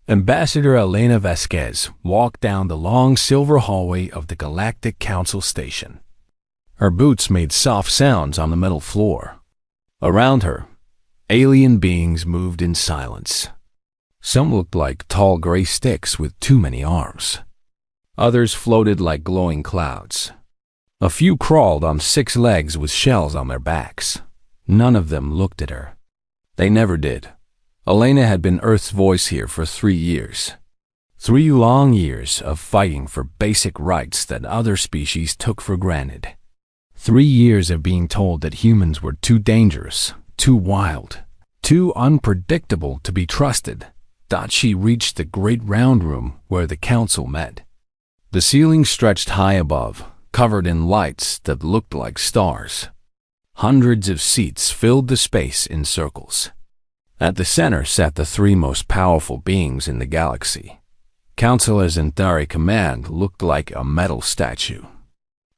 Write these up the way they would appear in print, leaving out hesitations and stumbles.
Ambassador Elena Vasquez walked down the long silver hallway of the Galactic Council station. Her boots made soft sounds on the metal floor. Around her, alien beings moved in silence. Some looked like tall gray sticks with too many arms. Others floated like glowing clouds. A few crawled on 6 legs with shells on their backs. None of them looked at her. They never did. Elena had been Earth's voice here for 3 years. 3 long years of fighting for basic rights that other species took for granted. 3 years of being told that humans were too dangerous, too wild, too unpredictable to be trusted. She reached the great round room where the council met. The ceiling stretched high above, covered in lights that looked like stars. Hundreds of seats filled the space in circles. At the center sat the 3 most powerful beings in the galaxy. Councilor Zentari Command looked like a metal statue.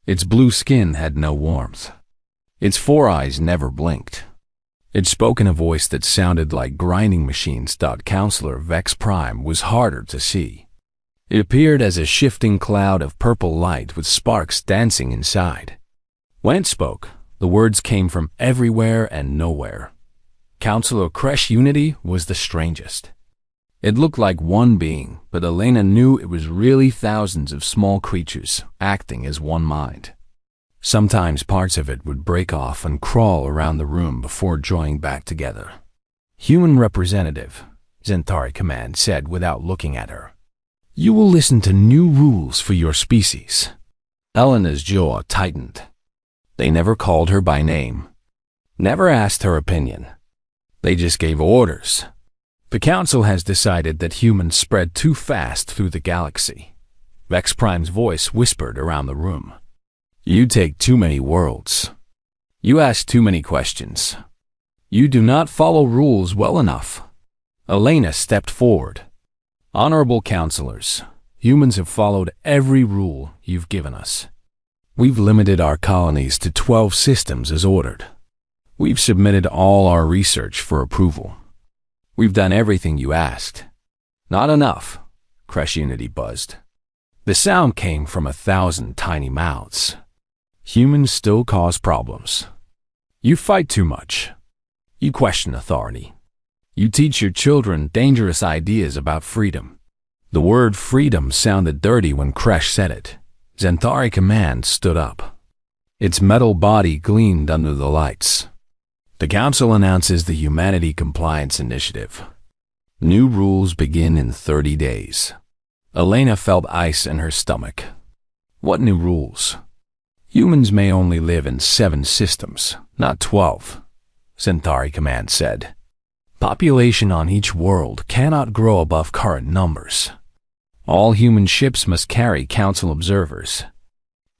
Its blue skin had no warmth. Its 4 eyes never blinked. It spoke in a voice that sounded like grinding machines. Counselor Vex Prime was harder to see. It appeared as a shifting cloud of purple light with sparks dancing inside. When it spoke, the words came from everywhere and nowhere. Counselor Crash Unity was the strangest. It looked like one being, but Elena knew it was really thousands of small creatures acting as one mind. Sometimes parts of it would break off and crawl around the room before joining back together. Human representative, Zentari Command said without looking at her. You will listen to new rules for your species. Elena's jaw tightened. They never called her by name. Never asked her opinion. They just gave orders. The Council has decided that humans spread too fast through the galaxy. Vex Prime's voice whispered around the room. You take too many worlds. You ask too many questions. You do not follow rules well enough. Elena stepped forward. Honorable counselors, humans have followed every rule you've given us. We've limited our colonies to 12 systems as ordered. We've submitted all our research for approval. We've done everything you asked. Not enough, Crash Unity buzzed. The sound came from 1,000 tiny mouths. Humans still cause problems. You fight too much. You question authority. You teach your children dangerous ideas about freedom. The word freedom sounded dirty when Crash said it. Zentari Command stood up. Its metal body gleamed under the lights. The Council announces the Humanity Compliance Initiative. New rules begin in 30 days. Elena felt ice in her stomach. What new rules? Humans may only live in 7 systems, not 12, Zentari Command said. Population on each world cannot grow above current numbers. All human ships must carry Council observers.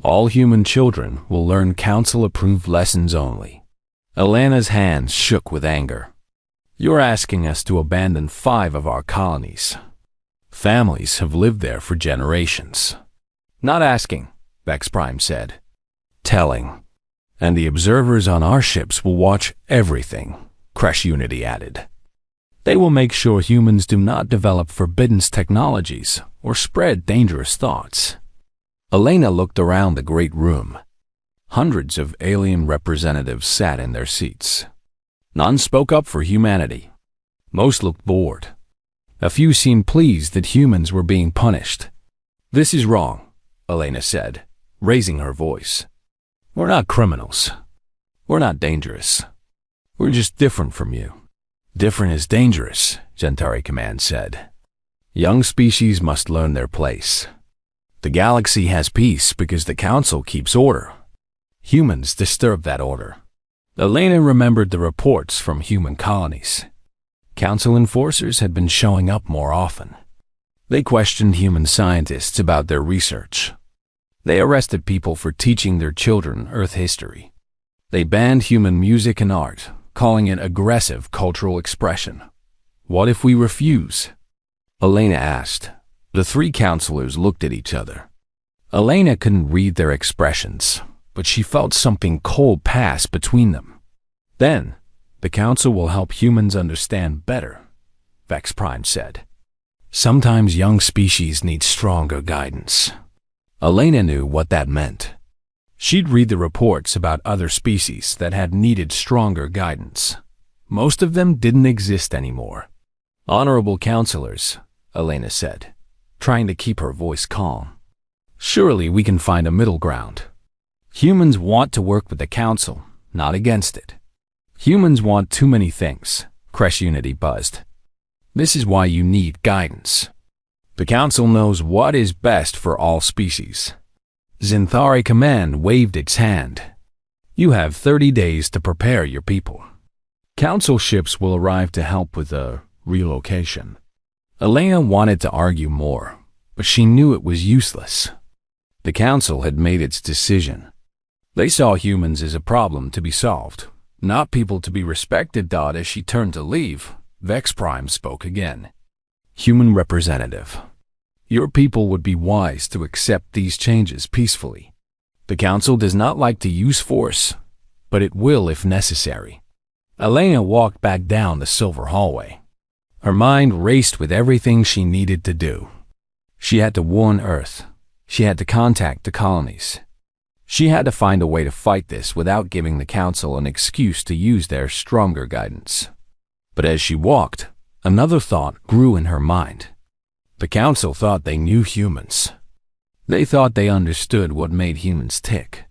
All human children will learn Council-approved lessons only. Elena's hands shook with anger. You're asking us to abandon 5 of our colonies. Families have lived there for generations. Not asking, Vex Prime said. Telling. And the observers on our ships will watch everything, Crash Unity added. They will make sure humans do not develop forbidden technologies or spread dangerous thoughts. Elena looked around the great room. Hundreds of alien representatives sat in their seats. None spoke up for humanity. Most looked bored. A few seemed pleased that humans were being punished. This is wrong, Elena said, raising her voice. We're not criminals. We're not dangerous. We're just different from you. Different is dangerous, Zentari Command said. Young species must learn their place. The galaxy has peace because the Council keeps order. Humans disturb that order. Elena remembered the reports from human colonies. Council enforcers had been showing up more often. They questioned human scientists about their research. They arrested people for teaching their children Earth history. They banned human music and art, calling it aggressive cultural expression. What if we refuse? Elena asked. The 3 counselors looked at each other. Elena couldn't read their expressions, but she felt something cold pass between them. Then, the Council will help humans understand better, Vex Prime said. Sometimes young species need stronger guidance. Elena knew what that meant. She'd read the reports about other species that had needed stronger guidance. Most of them didn't exist anymore. Honorable counselors, Elena said, trying to keep her voice calm. Surely we can find a middle ground. Humans want to work with the council, not against it. Humans want too many things, Crash Unity buzzed. This is why you need guidance. The council knows what is best for all species. Zinthari Command waved its hand. You have 30 days to prepare your people. Council ships will arrive to help with the relocation. Elena wanted to argue more, but she knew it was useless. The council had made its decision. They saw humans as a problem to be solved, not people to be respected. As she turned to leave, Vex Prime spoke again. Human representative, your people would be wise to accept these changes peacefully. The council does not like to use force, but it will if necessary. Elena walked back down the silver hallway. Her mind raced with everything she needed to do. She had to warn Earth. She had to contact the colonies. She had to find a way to fight this without giving the council an excuse to use their stronger guidance. But as she walked, another thought grew in her mind. The council thought they knew humans. They thought they understood what made humans tick.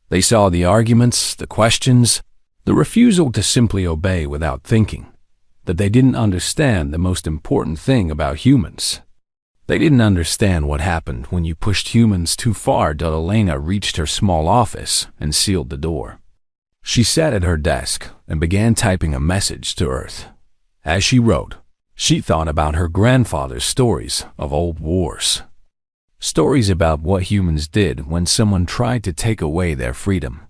They saw the arguments, the questions, the refusal to simply obey without thinking, that they didn't understand the most important thing about humans. They didn't understand what happened when you pushed humans too far. Elena reached her small office and sealed the door. She sat at her desk and began typing a message to Earth. As she wrote, she thought about her grandfather's stories of old wars. Stories about what humans did when someone tried to take away their freedom.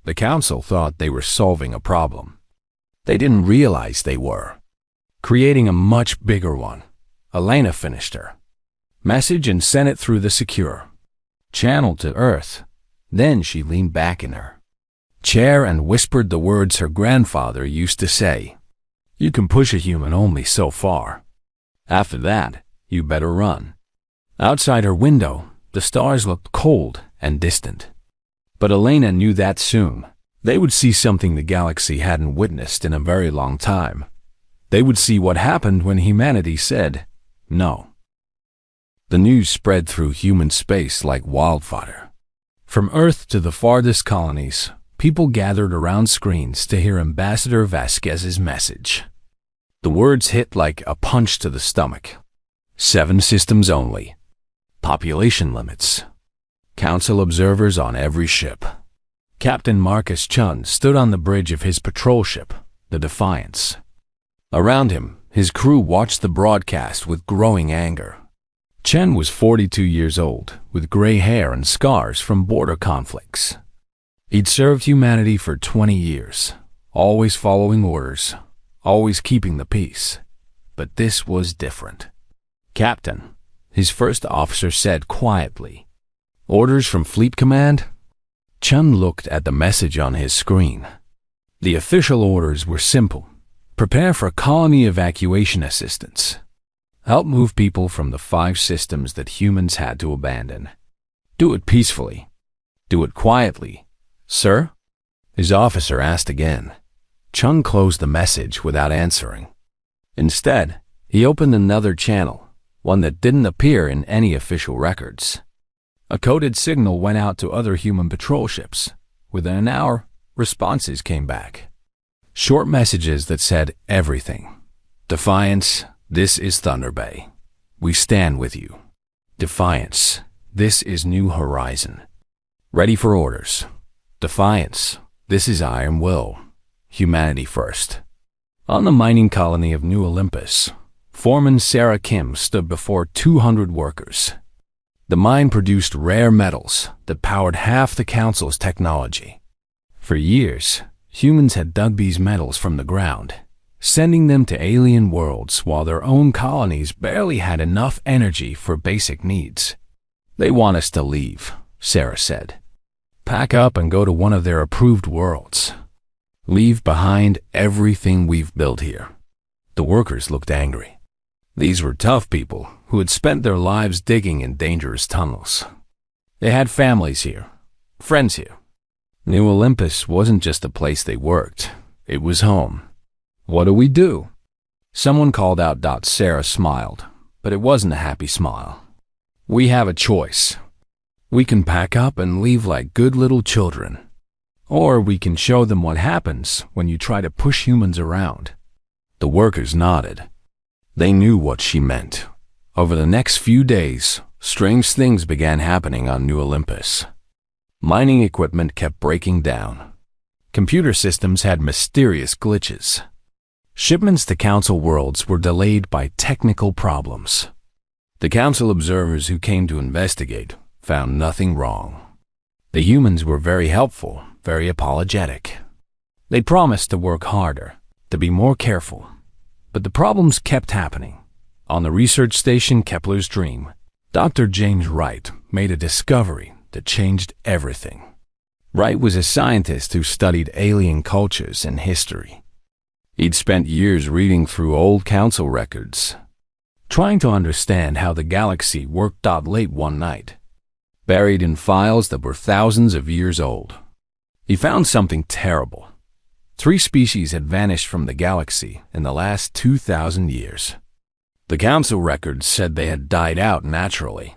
The council thought they were solving a problem. They didn't realize they were creating a much bigger one. Elena finished her message and sent it through the secure channel to Earth. Then she leaned back in her chair and whispered the words her grandfather used to say. You can push a human only so far. After that, you better run. Outside her window, the stars looked cold and distant. But Elena knew that soon they would see something the galaxy hadn't witnessed in a very long time. They would see what happened when humanity said no. The news spread through human space like wildfire. From Earth to the farthest colonies, people gathered around screens to hear Ambassador Vasquez's message. The words hit like a punch to the stomach. 7 systems only. Population limits. Council observers on every ship. Captain Marcus Chun stood on the bridge of his patrol ship, the Defiance. Around him, his crew watched the broadcast with growing anger. Chen was 42 years old, with gray hair and scars from border conflicts. He'd served humanity for 20 years, always following orders, always keeping the peace. But this was different. Captain, his first officer said quietly. Orders from Fleet Command? Chun looked at the message on his screen. The official orders were simple. Prepare for colony evacuation assistance. Help move people from the 5 systems that humans had to abandon. Do it peacefully. Do it quietly. Sir? His officer asked again. Chun closed the message without answering. Instead, he opened another channel, one that didn't appear in any official records. A coded signal went out to other human patrol ships. Within an hour, responses came back. Short messages that said everything. Defiance, this is Thunder Bay. We stand with you. Defiance, this is New Horizon. Ready for orders. Defiance, this is Iron Will. Humanity first. On the mining colony of New Olympus, Foreman Sarah Kim stood before 200 workers. The mine produced rare metals that powered half the council's technology. For years, humans had dug these metals from the ground, sending them to alien worlds while their own colonies barely had enough energy for basic needs. They want us to leave, Sarah said. Pack up and go to one of their approved worlds. Leave behind everything we've built here. The workers looked angry. These were tough people who had spent their lives digging in dangerous tunnels. They had families here, friends here. New Olympus wasn't just a place they worked, it was home. What do we do? Someone called out. Sarah smiled, but it wasn't a happy smile. We have a choice. We can pack up and leave like good little children. Or we can show them what happens when you try to push humans around. The workers nodded. They knew what she meant. Over the next few days, strange things began happening on New Olympus. Mining equipment kept breaking down. Computer systems had mysterious glitches. Shipments to Council worlds were delayed by technical problems. The Council observers who came to investigate found nothing wrong. The humans were very helpful, very apologetic. They promised to work harder, to be more careful. But the problems kept happening. On the research station Kepler's Dream, Dr. James Wright made a discovery that changed everything. Wright was a scientist who studied alien cultures and history. He'd spent years reading through old Council records, trying to understand how the galaxy worked. Late one night, buried in files that were thousands of years old, he found something terrible. 3 species had vanished from the galaxy in the last 2,000 years. The Council records said they had died out naturally.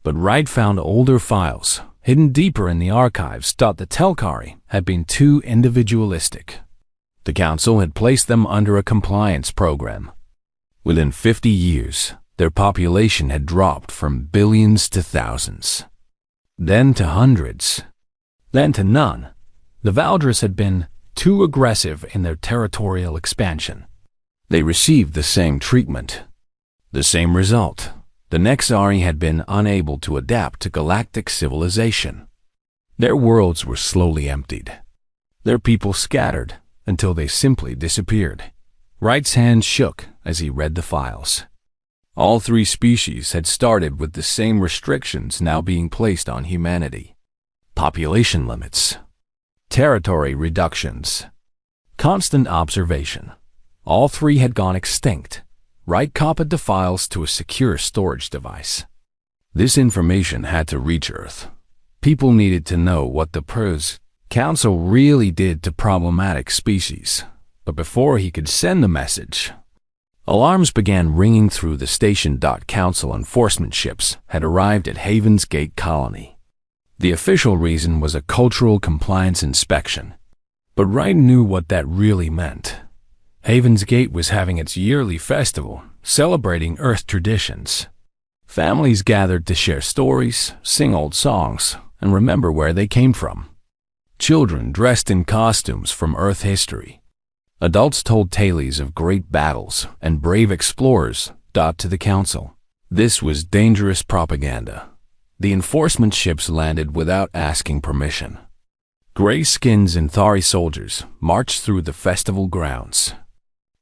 But Wright found older files, hidden deeper in the archives. The Telkari had been too individualistic. The Council had placed them under a compliance program. Within 50 years, their population had dropped from billions to thousands. Then to hundreds. Then to none. The Valdris had been too aggressive in their territorial expansion. They received the same treatment. The same result. The Nexari had been unable to adapt to galactic civilization. Their worlds were slowly emptied. Their people scattered until they simply disappeared. Wright's hand shook as he read the files. All 3 species had started with the same restrictions now being placed on humanity. Population limits. Territory reductions. Constant observation. All 3 had gone extinct. Wright copied the files to a secure storage device. This information had to reach Earth. People needed to know what the Council really did to problematic species. But before he could send the message, alarms began ringing through the station. Council enforcement ships had arrived at Haven's Gate Colony. The official reason was a cultural compliance inspection. But Wright knew what that really meant. Haven's Gate was having its yearly festival, celebrating Earth traditions. Families gathered to share stories, sing old songs, and remember where they came from. Children dressed in costumes from Earth history. Adults told tales of great battles and brave explorers. To the Council, this was dangerous propaganda. The enforcement ships landed without asking permission. Gray skins and Thari soldiers marched through the festival grounds.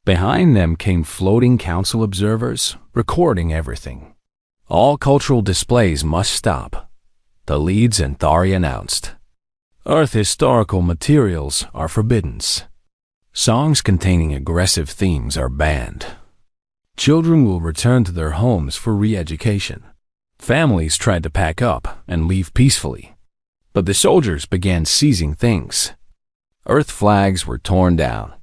Behind them came floating Council observers, recording everything. All cultural displays must stop. The leads and Thari announced. Earth historical materials are forbidden. Songs containing aggressive themes are banned. Children will return to their homes for re-education. Families tried to pack up and leave peacefully. But the soldiers began seizing things. Earth flags were torn down.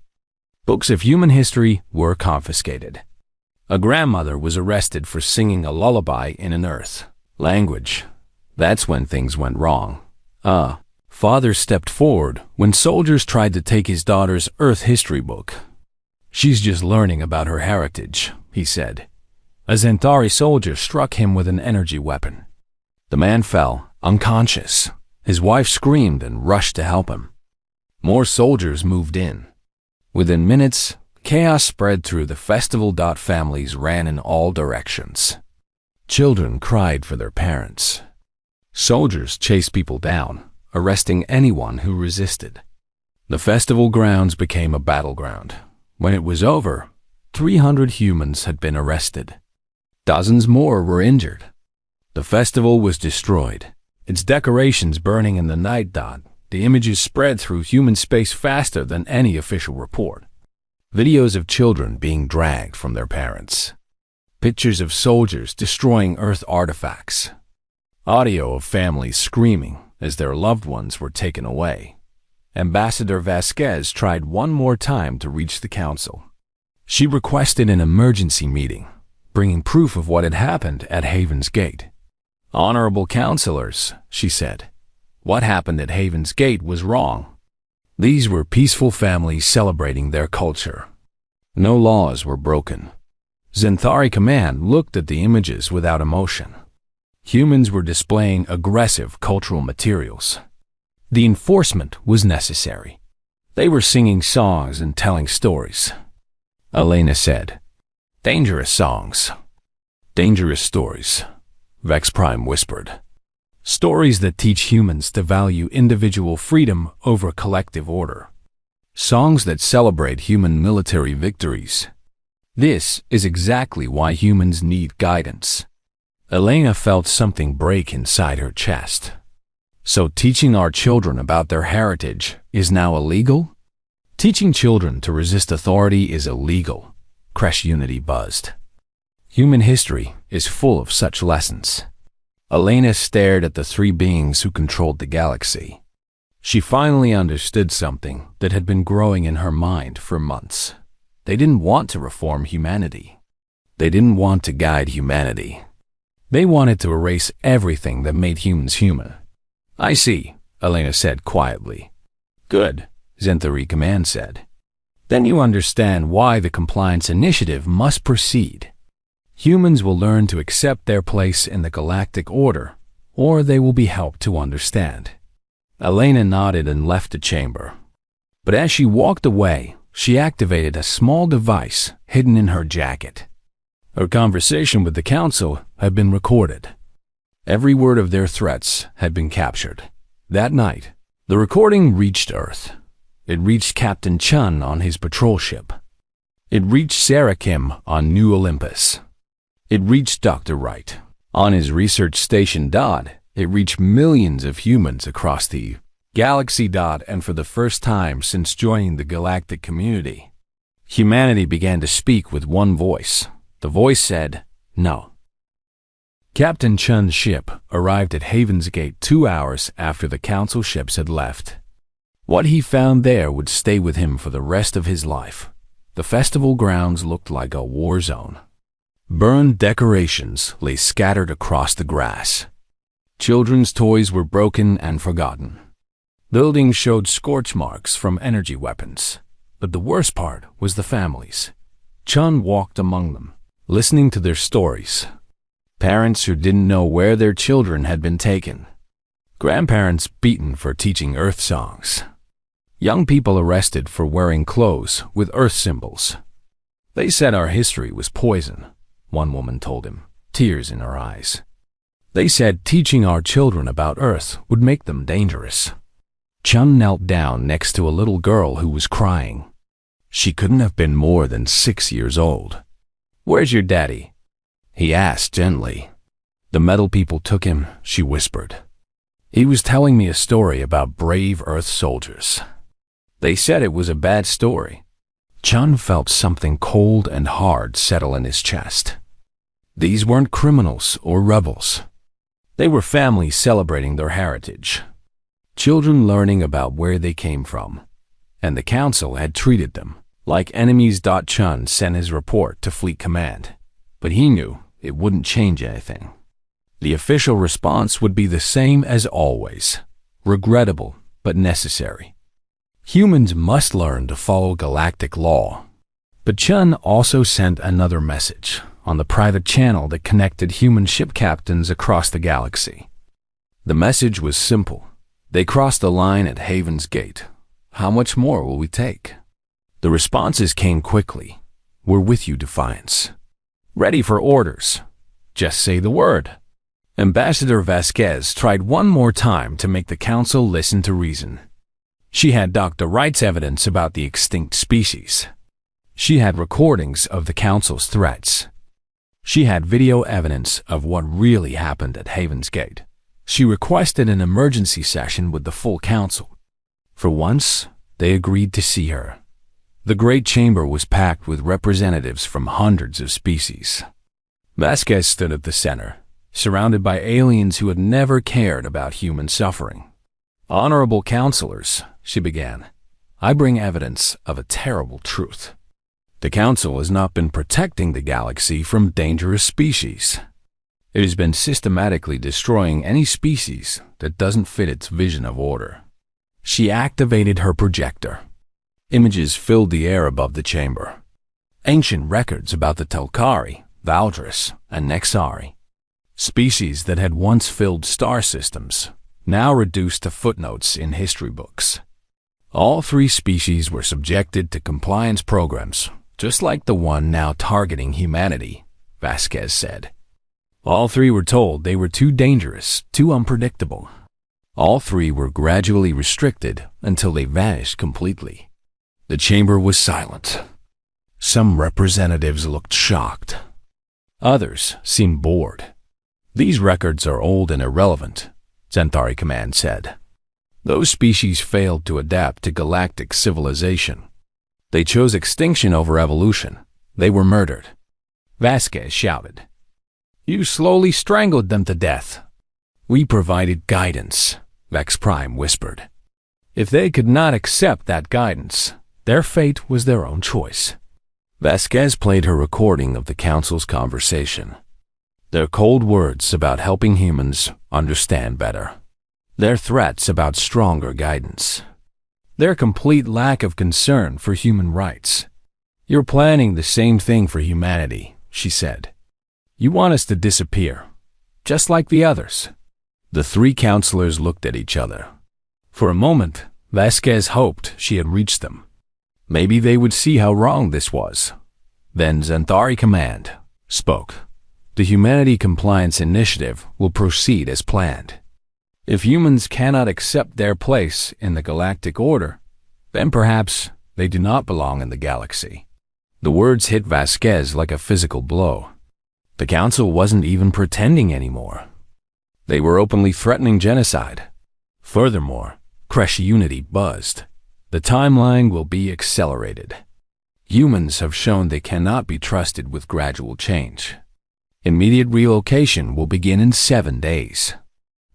Books of human history were confiscated. A grandmother was arrested for singing a lullaby in an Earth language. That's when things went wrong. Father stepped forward when soldiers tried to take his daughter's Earth history book. She's just learning about her heritage, he said. A Zentari soldier struck him with an energy weapon. The man fell, unconscious. His wife screamed and rushed to help him. More soldiers moved in. Within minutes, chaos spread through the festival. Families ran in all directions. Children cried for their parents. Soldiers chased people down, arresting anyone who resisted. The festival grounds became a battleground. When it was over, 300 humans had been arrested. Dozens more were injured. The festival was destroyed, its decorations burning in the night. The images spread through human space faster than any official report. Videos of children being dragged from their parents. Pictures of soldiers destroying Earth artifacts. Audio of families screaming as their loved ones were taken away. Ambassador Vasquez tried one more time to reach the council. She requested an emergency meeting, bringing proof of what had happened at Haven's Gate. "Honorable councilors," she said, "what happened at Haven's Gate was wrong. These were peaceful families celebrating their culture. No laws were broken." Zenthari Command looked at the images without emotion. Humans were displaying aggressive cultural materials. The enforcement was necessary. They were singing songs and telling stories. Elena said, "Dangerous songs. Dangerous stories," Vex Prime whispered. "Stories that teach humans to value individual freedom over collective order. Songs that celebrate human military victories. This is exactly why humans need guidance." Elena felt something break inside her chest. So teaching our children about their heritage is now illegal? Teaching children to resist authority is illegal, Crash Unity buzzed. Human history is full of such lessons. Elena stared at the three beings who controlled the galaxy. She finally understood something that had been growing in her mind for months. They didn't want to reform humanity. They didn't want to guide humanity. They wanted to erase everything that made humans human. "I see," Elena said quietly. "Good," Zenthari Command said. "Then you understand why the compliance initiative must proceed. Humans will learn to accept their place in the galactic order, or they will be helped to understand." Elena nodded and left the chamber. But as she walked away, she activated a small device hidden in her jacket. Her conversation with the council had been recorded. Every word of their threats had been captured. That night, the recording reached Earth. It reached Captain Chun on his patrol ship. It reached Sarah Kim on New Olympus. It reached Dr. Wright on his research station. It reached millions of humans across the galaxy. And for the first time since joining the galactic community, humanity began to speak with one voice. The voice said, "No." Captain Chun's ship arrived at Haven's Gate 2 hours after the council ships had left. What he found there would stay with him for the rest of his life. The festival grounds looked like a war zone. Burned decorations lay scattered across the grass. Children's toys were broken and forgotten. Buildings showed scorch marks from energy weapons. But the worst part was the families. Chun walked among them, listening to their stories. Parents who didn't know where their children had been taken. Grandparents beaten for teaching Earth songs. Young people arrested for wearing clothes with Earth symbols. "They said our history was poison," one woman told him, tears in her eyes. "They said teaching our children about Earth would make them dangerous." Chun knelt down next to a little girl who was crying. She couldn't have been more than 6 years old. "Where's your daddy?" he asked gently. "The metal people took him," she whispered. "He was telling me a story about brave Earth soldiers. They said it was a bad story." Chun felt something cold and hard settle in his chest. These weren't criminals or rebels. They were families celebrating their heritage. Children learning about where they came from. And the council had treated them like enemies. Chun sent his report to Fleet Command, but he knew it wouldn't change anything. The official response would be the same as always, regrettable but necessary. Humans must learn to follow galactic law. But Chun also sent another message on the private channel that connected human ship captains across the galaxy. The message was simple. They crossed the line at Haven's Gate. How much more will we take? The responses came quickly. "We're with you, Defiance." "Ready for orders. Just say the word." Ambassador Vasquez tried one more time to make the council listen to reason. She had Dr. Wright's evidence about the extinct species. She had recordings of the council's threats. She had video evidence of what really happened at Haven's Gate. She requested an emergency session with the full council. For once, they agreed to see her. The great chamber was packed with representatives from hundreds of species. Vasquez stood at the center, surrounded by aliens who had never cared about human suffering. "Honorable counselors," she began, "I bring evidence of a terrible truth. The Council has not been protecting the galaxy from dangerous species. It has been systematically destroying any species that doesn't fit its vision of order." She activated her projector. Images filled the air above the chamber. Ancient records about the Telkari, Valdris, and Nexari, species that had once filled star systems, now reduced to footnotes in history books. All three species were subjected to compliance programs, just like the one now targeting humanity, Vasquez said. All three were told they were too dangerous, too unpredictable. All three were gradually restricted until they vanished completely. The chamber was silent. Some representatives looked shocked. Others seemed bored. "These records are old and irrelevant," Centauri Command said. "Those species failed to adapt to galactic civilization. They chose extinction over evolution. They were murdered." Vasquez shouted. "You slowly strangled them to death." "We provided guidance," Vex Prime whispered. "If they could not accept that guidance, their fate was their own choice." Vasquez played her recording of the Council's conversation. Their cold words about helping humans understand better. Their threats about stronger guidance. Their complete lack of concern for human rights. "You're planning the same thing for humanity," she said. "You want us to disappear, just like the others." The three counselors looked at each other. For a moment, Vasquez hoped she had reached them. Maybe they would see how wrong this was. Then Centauri Command spoke. "The Humanity Compliance Initiative will proceed as planned. If humans cannot accept their place in the galactic order, then perhaps they do not belong in the galaxy." The words hit Vasquez like a physical blow. The Council wasn't even pretending anymore. They were openly threatening genocide. Furthermore, Kresh Unity buzzed. "The timeline will be accelerated. Humans have shown they cannot be trusted with gradual change. Immediate relocation will begin in 7 days.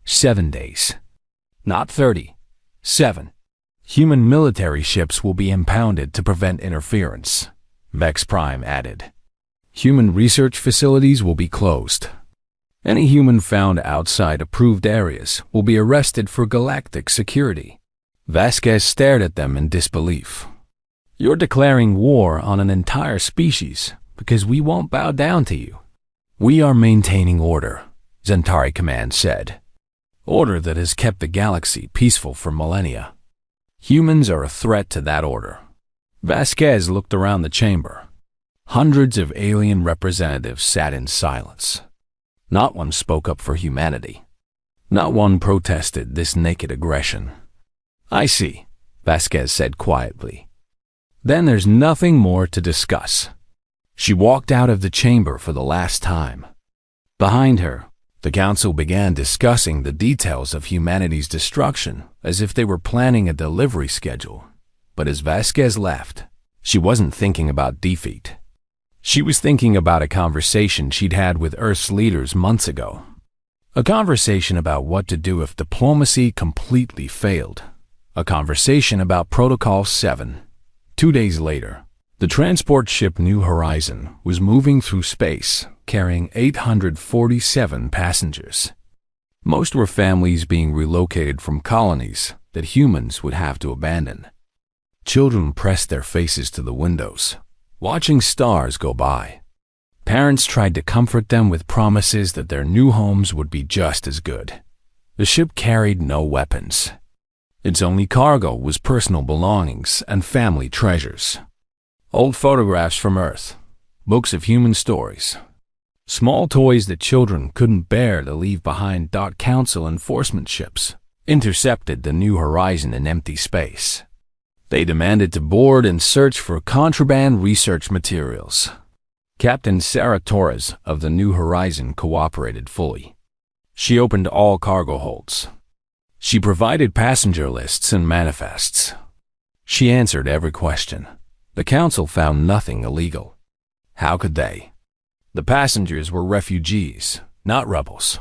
7 days. Not 30. 7. Human military ships will be impounded to prevent interference," Vex Prime added. "Human research facilities will be closed. Any human found outside approved areas will be arrested for galactic security." Vasquez stared at them in disbelief. "You're declaring war on an entire species because we won't bow down to you." "We are maintaining order," Centauri Command said. "Order that has kept the galaxy peaceful for millennia. Humans are a threat to that order." Vasquez looked around the chamber. Hundreds of alien representatives sat in silence. Not one spoke up for humanity. Not one protested this naked aggression. "I see," Vasquez said quietly. "Then there's nothing more to discuss." She walked out of the chamber for the last time. Behind her, the Council began discussing the details of humanity's destruction as if they were planning a delivery schedule. But as Vasquez left, she wasn't thinking about defeat. She was thinking about a conversation she'd had with Earth's leaders months ago. A conversation about what to do if diplomacy completely failed. A conversation about Protocol 7. 2 days later, the transport ship New Horizon was moving through space, carrying 847 passengers. Most were families being relocated from colonies that humans would have to abandon. Children pressed their faces to the windows, watching stars go by. Parents tried to comfort them with promises that their new homes would be just as good. The ship carried no weapons. Its only cargo was personal belongings and family treasures. Old photographs from Earth, books of human stories, small toys that children couldn't bear to leave behind. Council enforcement ships intercepted the New Horizon in empty space. They demanded to board and search for contraband research materials. Captain Sarah Torres of the New Horizon cooperated fully. She opened all cargo holds. She provided passenger lists and manifests. She answered every question. The Council found nothing illegal. How could they? The passengers were refugees, not rebels.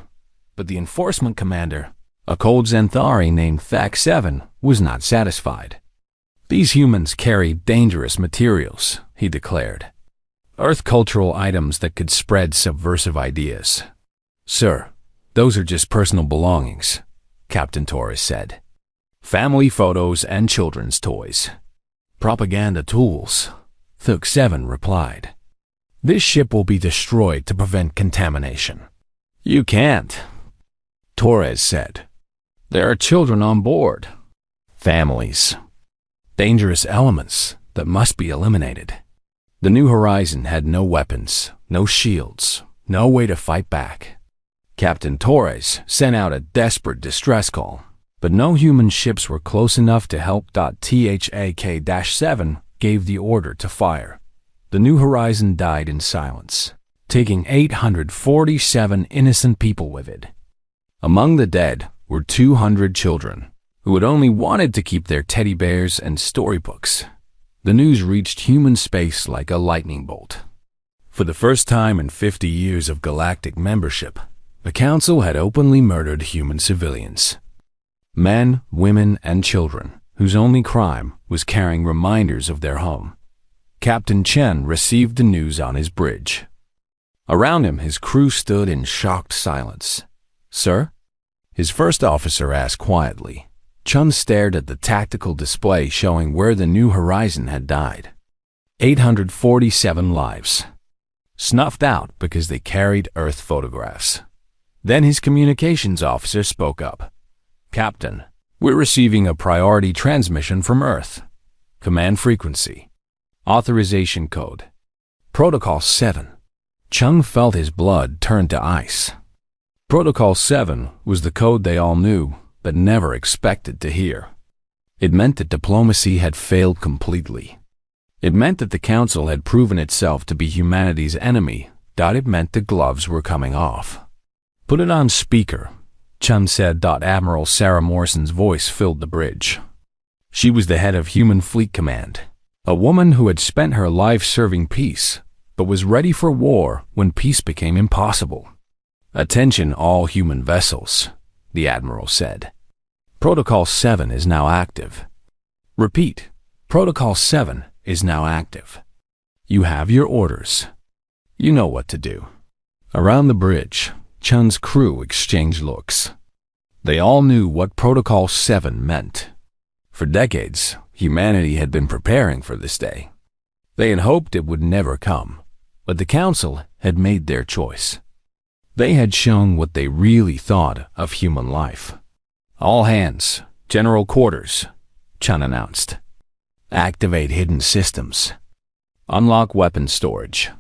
But the enforcement commander, a cold Xanthari named Thak-7, was not satisfied. These humans carried dangerous materials, he declared. Earth cultural items that could spread subversive ideas. Sir, those are just personal belongings, Captain Torres said. Family photos and children's toys. Propaganda tools, Thak-7 replied. This ship will be destroyed to prevent contamination. You can't, Torres said. There are children on board. Families. Dangerous elements that must be eliminated. The New Horizon had no weapons, no shields, no way to fight back. Captain Torres sent out a desperate distress call, but no human ships were close enough to help. THAK-7 gave the order to fire. The New Horizon died in silence, taking 847 innocent people with it. Among the dead were 200 children, who had only wanted to keep their teddy bears and storybooks. The news reached human space like a lightning bolt. For the first time in 50 years of galactic membership, the Council had openly murdered human civilians. Men, women, and children, whose only crime was carrying reminders of their home. Captain Chen received the news on his bridge. Around him, his crew stood in shocked silence. Sir? His first officer asked quietly. Chen stared at the tactical display showing where the New Horizon had died. 847 lives. Snuffed out because they carried Earth photographs. Then his communications officer spoke up. Captain, we're receiving a priority transmission from Earth. Command frequency. Authorization code. Protocol 7. Chung felt his blood turn to ice. Protocol 7 was the code they all knew, but never expected to hear. It meant that diplomacy had failed completely. It meant that the Council had proven itself to be humanity's enemy. It meant the gloves were coming off. Put it on speaker, Chun said. Admiral Sarah Morrison's voice filled the bridge. She was the head of Human Fleet Command, a woman who had spent her life serving peace, but was ready for war when peace became impossible. Attention all human vessels, the Admiral said. Protocol 7 is now active. Repeat, Protocol 7 is now active. You have your orders. You know what to do. Around the bridge, Chun's crew exchanged looks. They all knew what Protocol 7 meant. For decades, humanity had been preparing for this day. They had hoped it would never come, but the Council had made their choice. They had shown what they really thought of human life. All hands, general quarters, Chun announced. Activate hidden systems. Unlock weapon storage.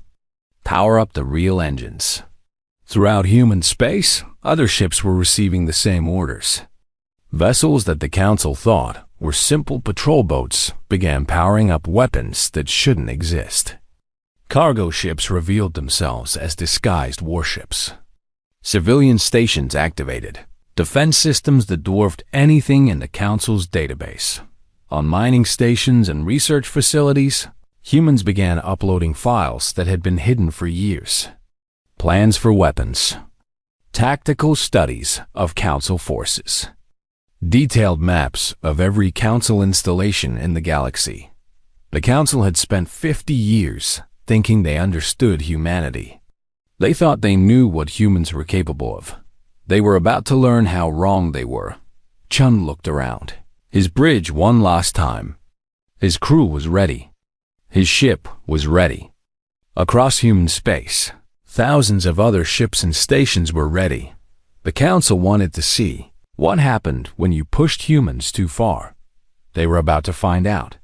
Power up the real engines. Throughout human space, other ships were receiving the same orders. Vessels that the Council thought were simple patrol boats began powering up weapons that shouldn't exist. Cargo ships revealed themselves as disguised warships. Civilian stations activated. Defense systems that dwarfed anything in the Council's database. On mining stations and research facilities, humans began uploading files that had been hidden for years. Plans for weapons. Tactical studies of Council forces. Detailed maps of every Council installation in the galaxy. The Council had spent 50 years thinking they understood humanity. They thought they knew what humans were capable of. They were about to learn how wrong they were. Chun looked around. His bridge one last time. His crew was ready. His ship was ready. Across human space, thousands of other ships and stations were ready. The Council wanted to see what happened when you pushed humans too far. They were about to find out.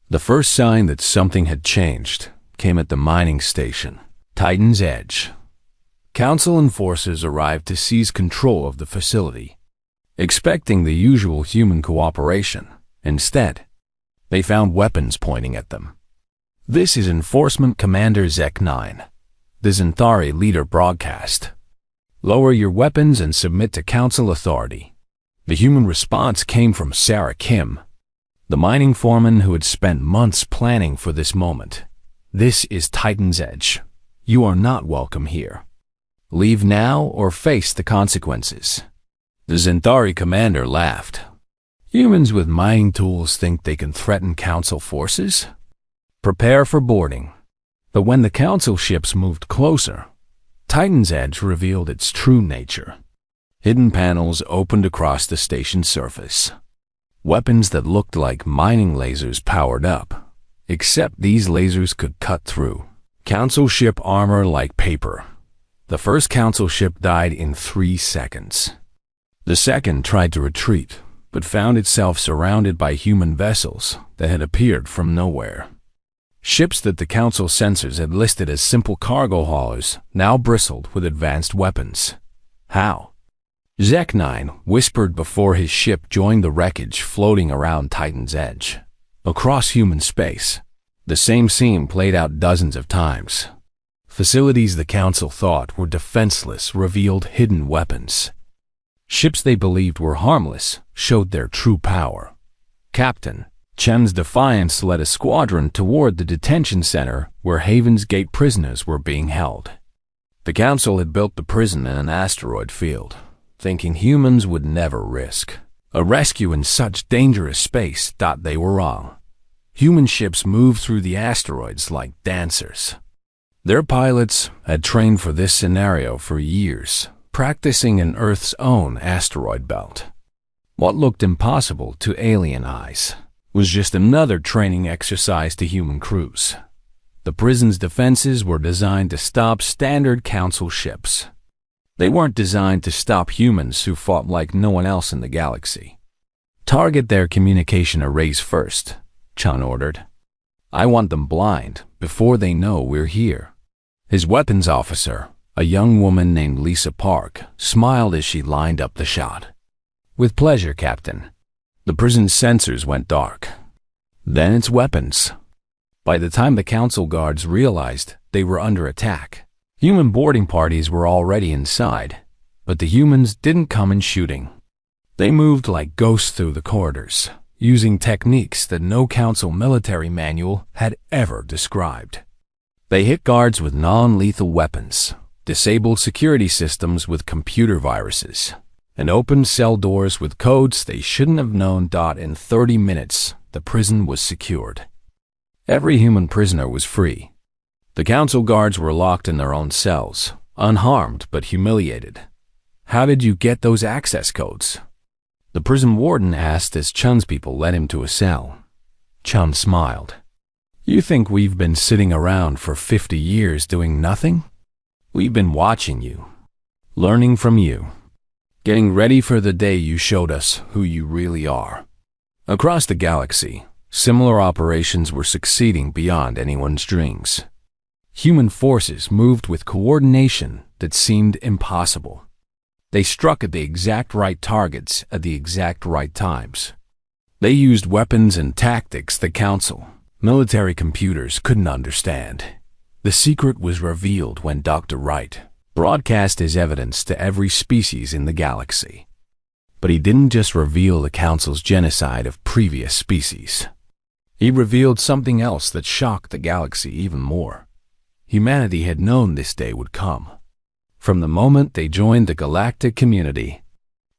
The first sign that something had changed came at the mining station, Titan's Edge. Council enforcers arrived to seize control of the facility, expecting the usual human cooperation. Instead, they found weapons pointing at them. This is Enforcement Commander Zek-9, the Xanthari leader broadcast. Lower your weapons and submit to Council authority. The human response came from Sarah Kim, the mining foreman who had spent months planning for this moment. This is Titan's Edge. You are not welcome here. Leave now or face the consequences." The Zentari commander laughed. "Humans with mining tools think they can threaten Council forces? Prepare for boarding." But when the Council ships moved closer, Titan's Edge revealed its true nature. Hidden panels opened across the station's surface. Weapons that looked like mining lasers powered up, except these lasers could cut through Council ship armor like paper. The first Council ship died in 3 seconds. The second tried to retreat, but found itself surrounded by human vessels that had appeared from nowhere. Ships that the Council sensors had listed as simple cargo haulers now bristled with advanced weapons. How? Zek-9 whispered before his ship joined the wreckage floating around Titan's Edge. Across human space, the same scene played out dozens of times. Facilities the Council thought were defenseless revealed hidden weapons. Ships they believed were harmless showed their true power. Captain Chen's Defiance led a squadron toward the detention center where Haven's Gate prisoners were being held. The Council had built the prison in an asteroid field, thinking humans would never risk a rescue in such dangerous space. They were wrong. Human ships moved through the asteroids like dancers. Their pilots had trained for this scenario for years, practicing in Earth's own asteroid belt. What looked impossible to alien eyes was just another training exercise to human crews. The prison's defenses were designed to stop standard Council ships. They weren't designed to stop humans who fought like no one else in the galaxy. "Target their communication arrays first," Chun ordered. "I want them blind before they know we're here." His weapons officer, a young woman named Lisa Park, smiled as she lined up the shot. "With pleasure, Captain." The prison's sensors went dark. Then its weapons. By the time the Council guards realized they were under attack, human boarding parties were already inside, but the humans didn't come in shooting. They moved like ghosts through the corridors, using techniques that no Council military manual had ever described. They hit guards with non-lethal weapons, disabled security systems with computer viruses, and opened cell doors with codes they shouldn't have known. In 30 minutes, the prison was secured. Every human prisoner was free. The Council guards were locked in their own cells, unharmed but humiliated. "How did you get those access codes?" The prison warden asked as Chun's people led him to a cell. Chun smiled. "You think we've been sitting around for 50 years doing nothing? We've been watching you, learning from you, getting ready for the day you showed us who you really are." Across the galaxy, similar operations were succeeding beyond anyone's dreams. Human forces moved with coordination that seemed impossible. They struck at the exact right targets at the exact right times. They used weapons and tactics the Council military computers couldn't understand. The secret was revealed when Dr. Wright broadcast his evidence to every species in the galaxy. But he didn't just reveal the Council's genocide of previous species. He revealed something else that shocked the galaxy even more. Humanity had known this day would come. From the moment they joined the galactic community,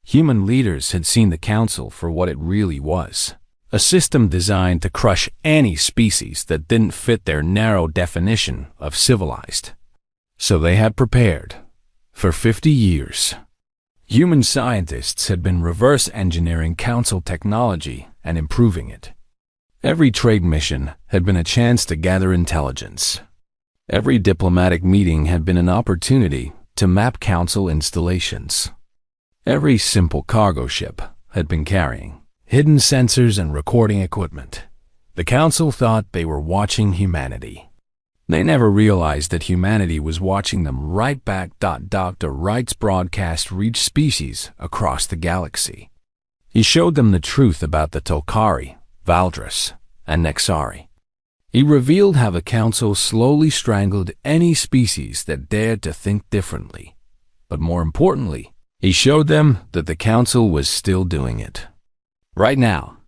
human leaders had seen the Council for what it really was. A system designed to crush any species that didn't fit their narrow definition of civilized. So they had prepared. For 50 years, human scientists had been reverse engineering Council technology and improving it. Every trade mission had been a chance to gather intelligence. Every diplomatic meeting had been an opportunity to map Council installations. Every simple cargo ship had been carrying hidden sensors and recording equipment. The Council thought they were watching humanity. They never realized that humanity was watching them right back. Dr. Wright's broadcast reached species across the galaxy. He showed them the truth about the Tolkari, Valdris, and Nexari. He revealed how the Council slowly strangled any species that dared to think differently. But more importantly, he showed them that the Council was still doing it. Right now.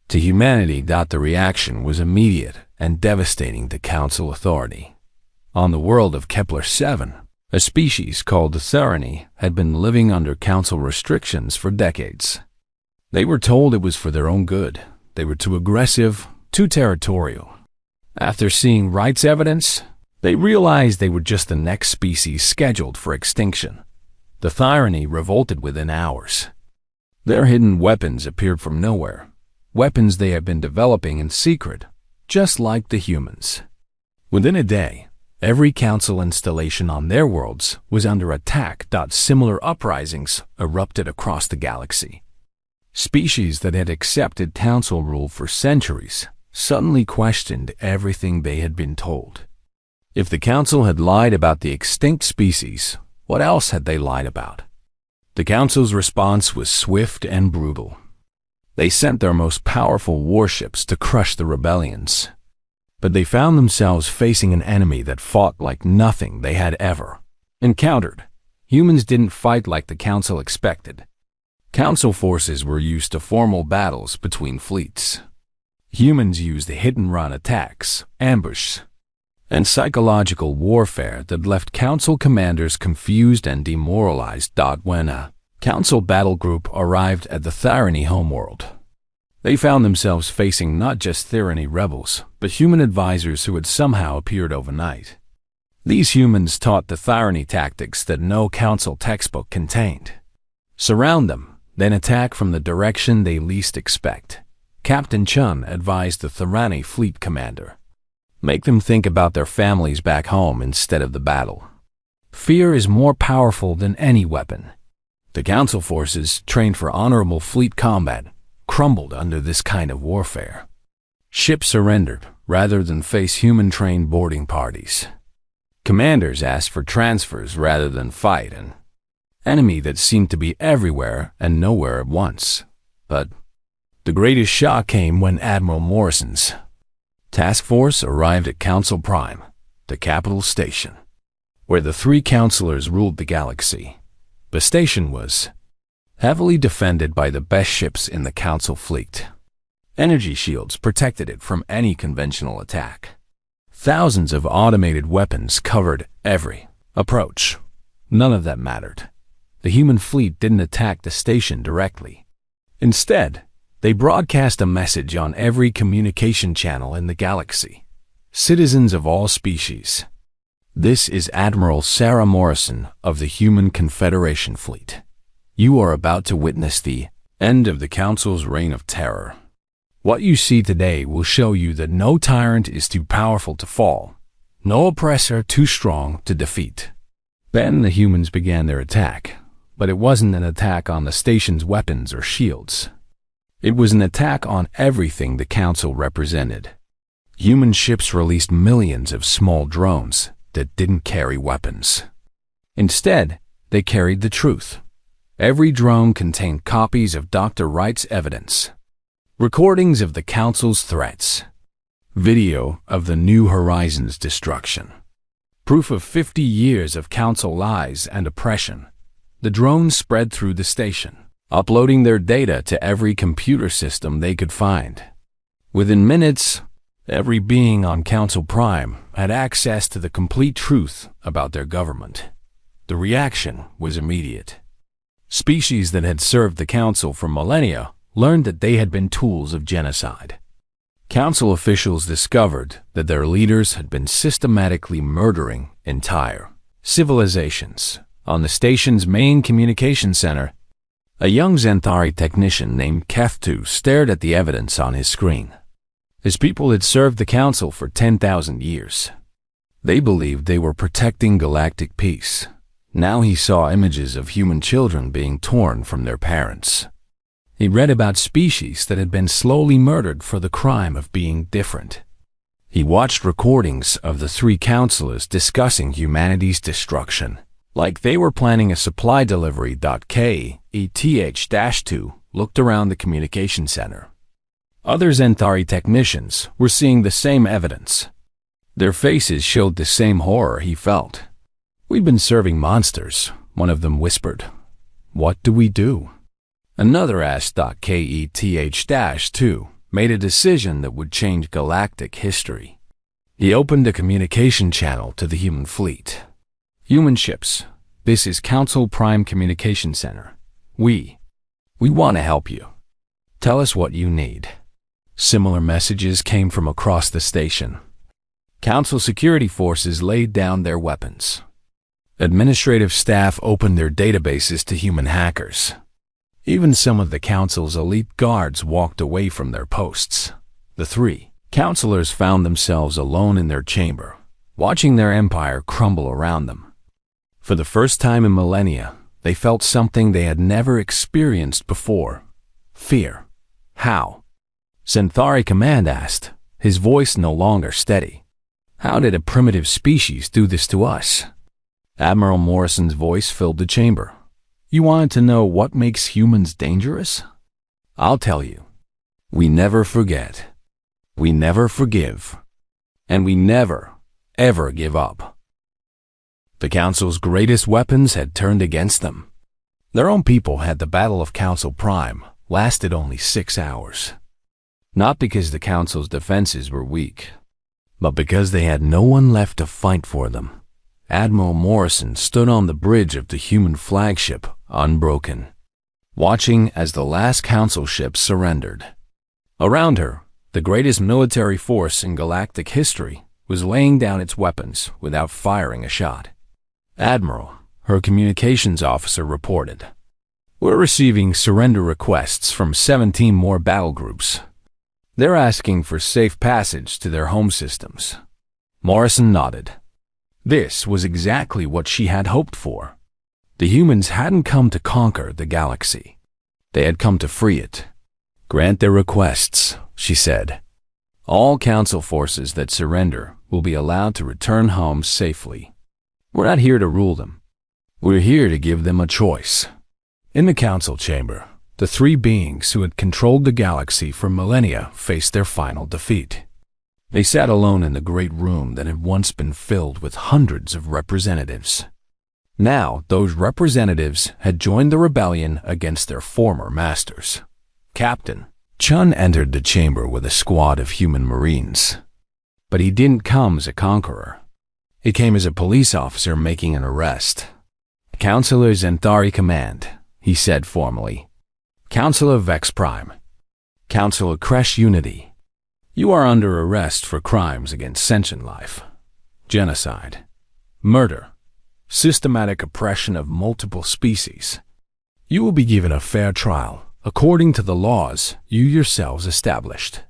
To humanity. The reaction was immediate and devastating to Council authority. On the world of Kepler-7, a species called the Therani had been living under council restrictions for decades. They were told it was for their own good. They were too aggressive, too territorial. After seeing rights evidence, they realized they were just the next species scheduled for extinction. The Therani revolted within hours. Their hidden weapons appeared from nowhere, weapons they had been developing in secret, just like the humans. Within a day, every council installation on their worlds was under attack. Similar uprisings erupted across the galaxy. Species that had accepted council rule for centuries suddenly questioned everything they had been told. If the council had lied about the extinct species, what else had they lied about? The council's response was swift and brutal. They sent their most powerful warships to crush the rebellions. But they found themselves facing an enemy that fought like nothing they had ever encountered. Humans didn't fight like the council expected. Council forces were used to formal battles between fleets. Humans used hit-and-run attacks, ambush, and psychological warfare that left council commanders confused and demoralized. When a council battle group arrived at the Therani homeworld, they found themselves facing not just Therani rebels, but human advisors who had somehow appeared overnight. These humans taught the Therani tactics that no council textbook contained. Surround them, then attack from the direction they least expect. Captain Chun advised the Therani fleet commander. Make them think about their families back home instead of the battle. Fear is more powerful than any weapon. The council forces, trained for honorable fleet combat, crumbled under this kind of warfare. Ships surrendered rather than face human-trained boarding parties. Commanders asked for transfers rather than fight an enemy that seemed to be everywhere and nowhere at once. But the greatest shock came when Admiral Morrison's task force arrived at Council Prime, the capital station, where the three counselors ruled the galaxy. The station was heavily defended by the best ships in the council fleet. Energy shields protected it from any conventional attack. Thousands of automated weapons covered every approach. None of that mattered. The human fleet didn't attack the station directly. Instead, they broadcast a message on every communication channel in the galaxy. Citizens of all species, this is Admiral Sarah Morrison of the Human Confederation Fleet. You are about to witness the end of the Council's reign of terror. What you see today will show you that no tyrant is too powerful to fall, no oppressor too strong to defeat. Then the humans began their attack, but it wasn't an attack on the station's weapons or shields. It was an attack on everything the Council represented. Human ships released millions of small drones that didn't carry weapons. Instead, they carried the truth. Every drone contained copies of Dr. Wright's evidence, recordings of the Council's threats, video of the New Horizons destruction, proof of 50 years of Council lies and oppression. The drones spread through the station, uploading their data to every computer system they could find. Within minutes, every being on Council Prime had access to the complete truth about their government. The reaction was immediate. Species that had served the Council for millennia learned that they had been tools of genocide. Council officials discovered that their leaders had been systematically murdering entire civilizations. On the station's main communication center, a young Xanthari technician named Keftu stared at the evidence on his screen. His people had served the Council for 10,000 years. They believed they were protecting galactic peace. Now he saw images of human children being torn from their parents. He read about species that had been slowly murdered for the crime of being different. He watched recordings of the three counselors discussing humanity's destruction, like they were planning a supply delivery. KETH-2 looked around the communication center. Other Xanthari technicians were seeing the same evidence. Their faces showed the same horror he felt. "We've been serving monsters," one of them whispered. "What do we do?" Another asked. KETH-2 made a decision that would change galactic history. He opened a communication channel to the human fleet. Human ships, this is Council Prime Communication Center. We want to help you. Tell us what you need. Similar messages came from across the station. Council security forces laid down their weapons. Administrative staff opened their databases to human hackers. Even some of the Council's elite guards walked away from their posts. The three counselors found themselves alone in their chamber, watching their empire crumble around them. For the first time in millennia, they felt something they had never experienced before: fear. How? Zenthari Command asked, his voice no longer steady. How did a primitive species do this to us? Admiral Morrison's voice filled the chamber. You wanted to know what makes humans dangerous? I'll tell you. We never forget. We never forgive. And we never, ever give up. The Council's greatest weapons had turned against them. Their own people had the Battle of Council Prime lasted only 6 hours. Not because the Council's defenses were weak, but because they had no one left to fight for them. Admiral Morrison stood on the bridge of the human flagship, unbroken, watching as the last Council ship surrendered. Around her, the greatest military force in galactic history was laying down its weapons without firing a shot. Admiral, her communications officer, reported, "We're receiving surrender requests from 17 more battle groups. They're asking for safe passage to their home systems." Morrison nodded. This was exactly what she had hoped for. The humans hadn't come to conquer the galaxy. They had come to free it. "Grant their requests," she said. "All Council forces that surrender will be allowed to return home safely. We're not here to rule them. We're here to give them a choice." In the Council chamber, the three beings who had controlled the galaxy for millennia faced their final defeat. They sat alone in the great room that had once been filled with hundreds of representatives. Now, those representatives had joined the rebellion against their former masters. Captain Chun entered the chamber with a squad of human marines. But he didn't come as a conqueror. He came as a police officer making an arrest. "Councilor Zenthari Command," he said formally. "Councilor Vex Prime. Councilor Kresh Unity. You are under arrest for crimes against sentient life, genocide, murder, systematic oppression of multiple species. You will be given a fair trial according to the laws you yourselves established."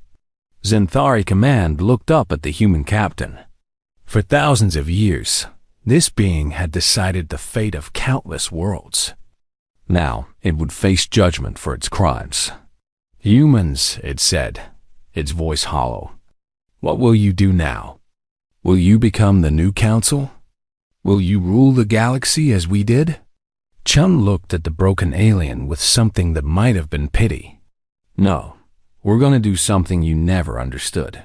Zenthari Command looked up at the human captain. For thousands of years, this being had decided the fate of countless worlds. Now it would face judgment for its crimes. "Humans," it said, its voice hollow, "what will you do now? Will you become the new council? Will you rule the galaxy as we did?" Chun looked at the broken alien with something that might have been pity. "No, we're going to do something you never understood.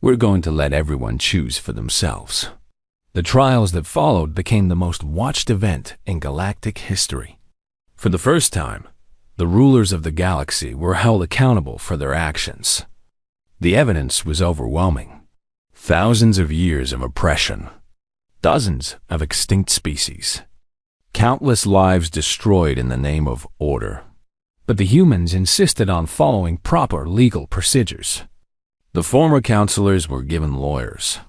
We're going to let everyone choose for themselves." The trials that followed became the most watched event in galactic history. For the first time, the rulers of the galaxy were held accountable for their actions. The evidence was overwhelming. Thousands of years of oppression, dozens of extinct species, countless lives destroyed in the name of order. But the humans insisted on following proper legal procedures. The former counselors were given lawyers.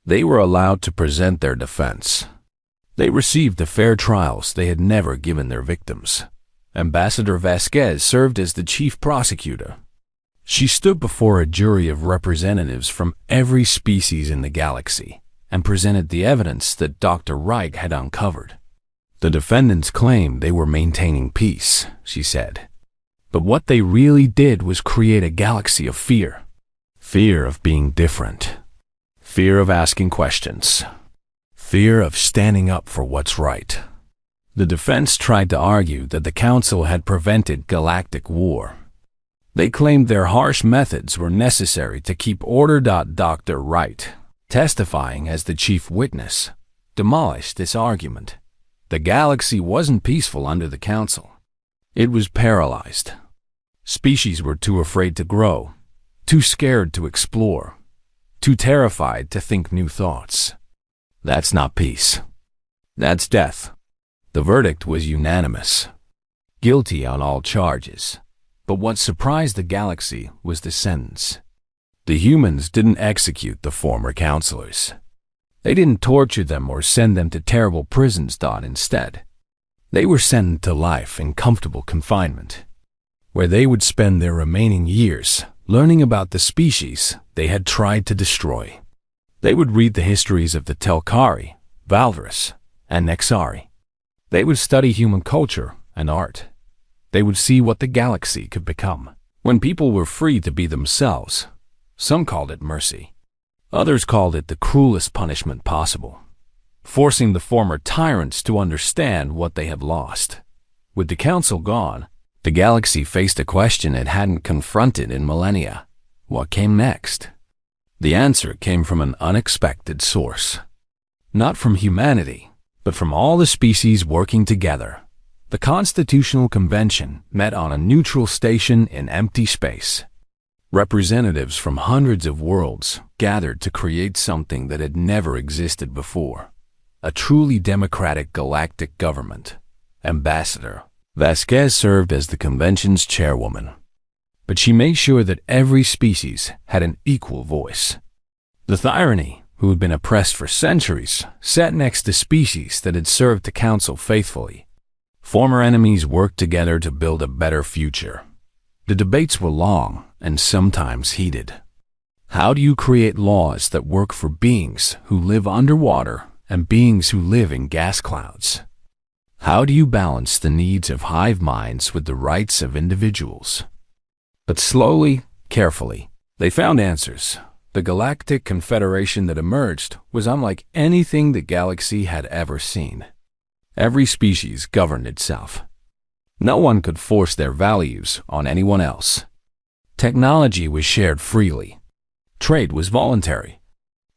They were allowed to present their defense. They received the fair trials they had never given their victims. Ambassador Vasquez served as the chief prosecutor. She stood before a jury of representatives from every species in the galaxy and presented the evidence that Dr. Reich had uncovered. The defendants claimed they were maintaining peace, she said. But what they really did was create a galaxy of fear. Fear of being different. Fear of asking questions. Fear of standing up for what's right. The defense tried to argue that the Council had prevented galactic war. They claimed their harsh methods were necessary to keep order. Dr. Wright, testifying as the chief witness, demolished this argument. The galaxy wasn't peaceful under the Council. It was paralyzed. Species were too afraid to grow, too scared to explore, too terrified to think new thoughts. That's not peace. That's death. The verdict was unanimous. Guilty on all charges. But what surprised the galaxy was the sentence. The humans didn't execute the former counselors. They didn't torture them or send them to terrible prisons. Instead, they were sentenced to life in comfortable confinement, where they would spend their remaining years learning about the species they had tried to destroy. They would read the histories of the Telkari, Valvris, and Nexari. They would study human culture and art. They would see what the galaxy could become when people were free to be themselves. Some called it mercy. Others called it the cruelest punishment possible, forcing the former tyrants to understand what they had lost. With the council gone, the galaxy faced a question it hadn't confronted in millennia. What came next? The answer came from an unexpected source. Not from humanity, but from all the species working together. The Constitutional Convention met on a neutral station in empty space. Representatives from hundreds of worlds gathered to create something that had never existed before. A truly democratic galactic government. Ambassador Vasquez served as the convention's chairwoman, but she made sure that every species had an equal voice. The Thyrany, who had been oppressed for centuries, sat next to species that had served the council faithfully. Former enemies worked together to build a better future. The debates were long and sometimes heated. How do you create laws that work for beings who live underwater and beings who live in gas clouds? How do you balance the needs of hive minds with the rights of individuals? But slowly, carefully, they found answers. The Galactic Confederation that emerged was unlike anything the galaxy had ever seen. Every species governed itself. No one could force their values on anyone else. Technology was shared freely. Trade was voluntary.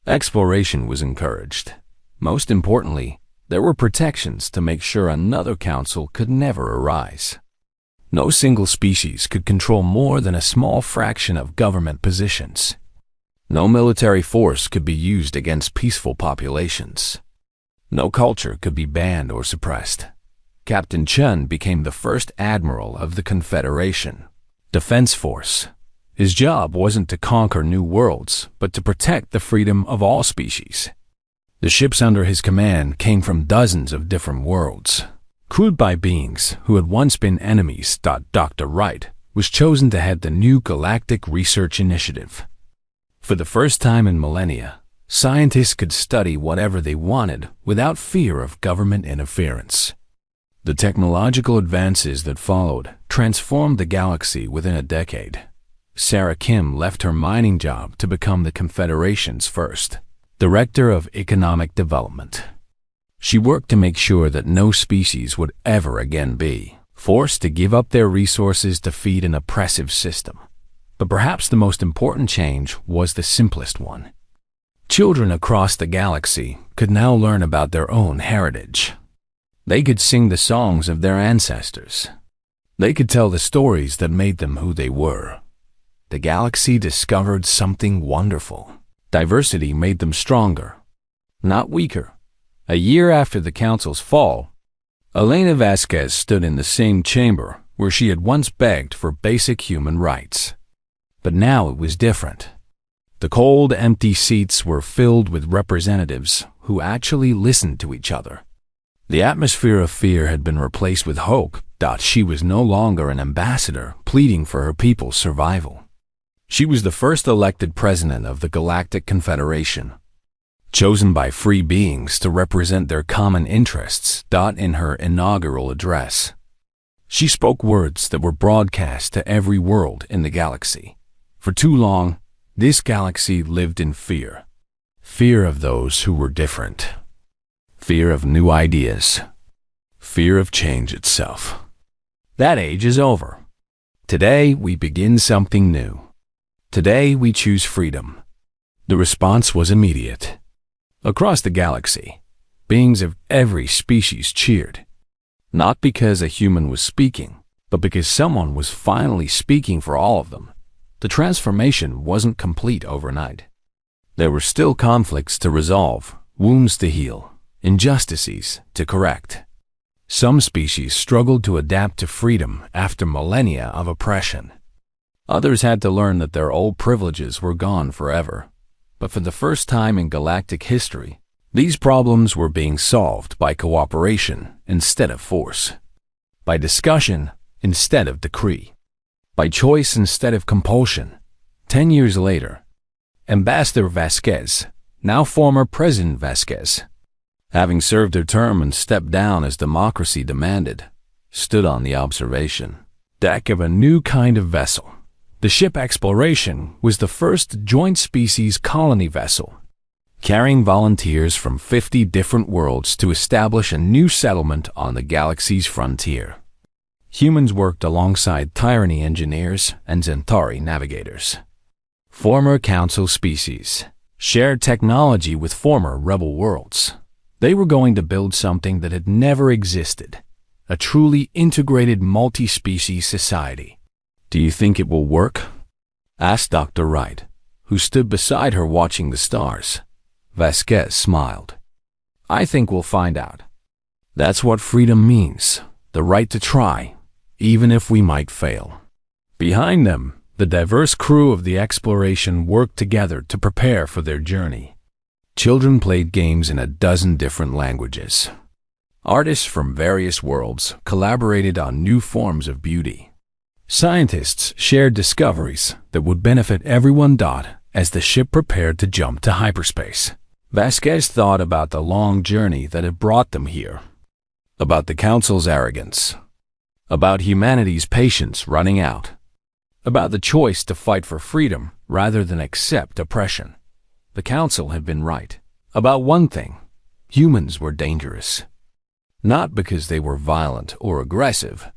Exploration was encouraged. Most importantly, there were protections to make sure another council could never arise. No single species could control more than a small fraction of government positions. No military force could be used against peaceful populations. No culture could be banned or suppressed. Captain Chun became the first admiral of the Confederation Defense Force. His job wasn't to conquer new worlds, but to protect the freedom of all species. The ships under his command came from dozens of different worlds, crewed by beings who had once been enemies. Dr. Wright was chosen to head the new Galactic Research Initiative. For the first time in millennia, scientists could study whatever they wanted without fear of government interference. The technological advances that followed transformed the galaxy within a decade. Sarah Kim left her mining job to become the Confederation's first Director of Economic Development. She worked to make sure that no species would ever again be forced to give up their resources to feed an oppressive system. But perhaps the most important change was the simplest one. Children across the galaxy could now learn about their own heritage. They could sing the songs of their ancestors. They could tell the stories that made them who they were. The galaxy discovered something wonderful. Diversity made them stronger, not weaker. A year after the council's fall, Elena Vasquez stood in the same chamber where she had once begged for basic human rights. But now it was different. The cold, empty seats were filled with representatives who actually listened to each other. The atmosphere of fear had been replaced with hope. She was no longer an ambassador pleading for her people's survival. She was the first elected president of the Galactic Confederation, chosen by free beings to represent their common interests. In her inaugural address, she spoke words that were broadcast to every world in the galaxy. For too long, this galaxy lived in fear. Fear of those who were different. Fear of new ideas. Fear of change itself. That age is over. Today we begin something new. Today we choose freedom. The response was immediate. Across the galaxy, beings of every species cheered. Not because a human was speaking, but because someone was finally speaking for all of them. The transformation wasn't complete overnight. There were still conflicts to resolve, wounds to heal, injustices to correct. Some species struggled to adapt to freedom after millennia of oppression. Others had to learn that their old privileges were gone forever. But for the first time in galactic history, these problems were being solved by cooperation instead of force, by discussion instead of decree, by choice instead of compulsion. 10 years later, Ambassador Vasquez, now former President Vasquez, having served her term and stepped down as democracy demanded, stood on the observation deck of a new kind of vessel. The ship Exploration was the first joint species colony vessel, carrying volunteers from 50 different worlds to establish a new settlement on the galaxy's frontier. Humans worked alongside Tyranny engineers and Centauri navigators. Former Council species shared technology with former rebel worlds. They were going to build something that had never existed, a truly integrated multi-species society. "Do you think it will work?" asked Dr. Wright, who stood beside her watching the stars. Vasquez smiled. "I think we'll find out. That's what freedom means, the right to try, even if we might fail." Behind them, the diverse crew of the Exploration worked together to prepare for their journey. Children played games in a dozen different languages. Artists from various worlds collaborated on new forms of beauty. Scientists shared discoveries that would benefit everyone. As the ship prepared to jump to hyperspace, Vasquez thought about the long journey that had brought them here, about the Council's arrogance, about humanity's patience running out, about the choice to fight for freedom rather than accept oppression. The Council had been right about one thing: humans were dangerous. Not because they were violent or aggressive,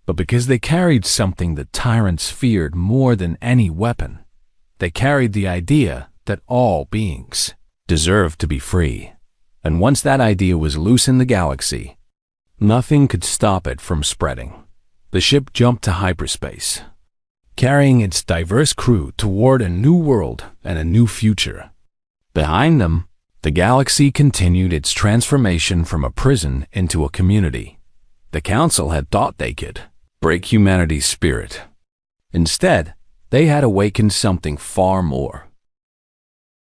but because they carried something that tyrants feared more than any weapon. They carried the idea that all beings deserved to be free. And once that idea was loose in the galaxy, nothing could stop it from spreading. The ship jumped to hyperspace, carrying its diverse crew toward a new world and a new future. Behind them, the galaxy continued its transformation from a prison into a community. The Council had thought they could break humanity's spirit. Instead, they had awakened something far more: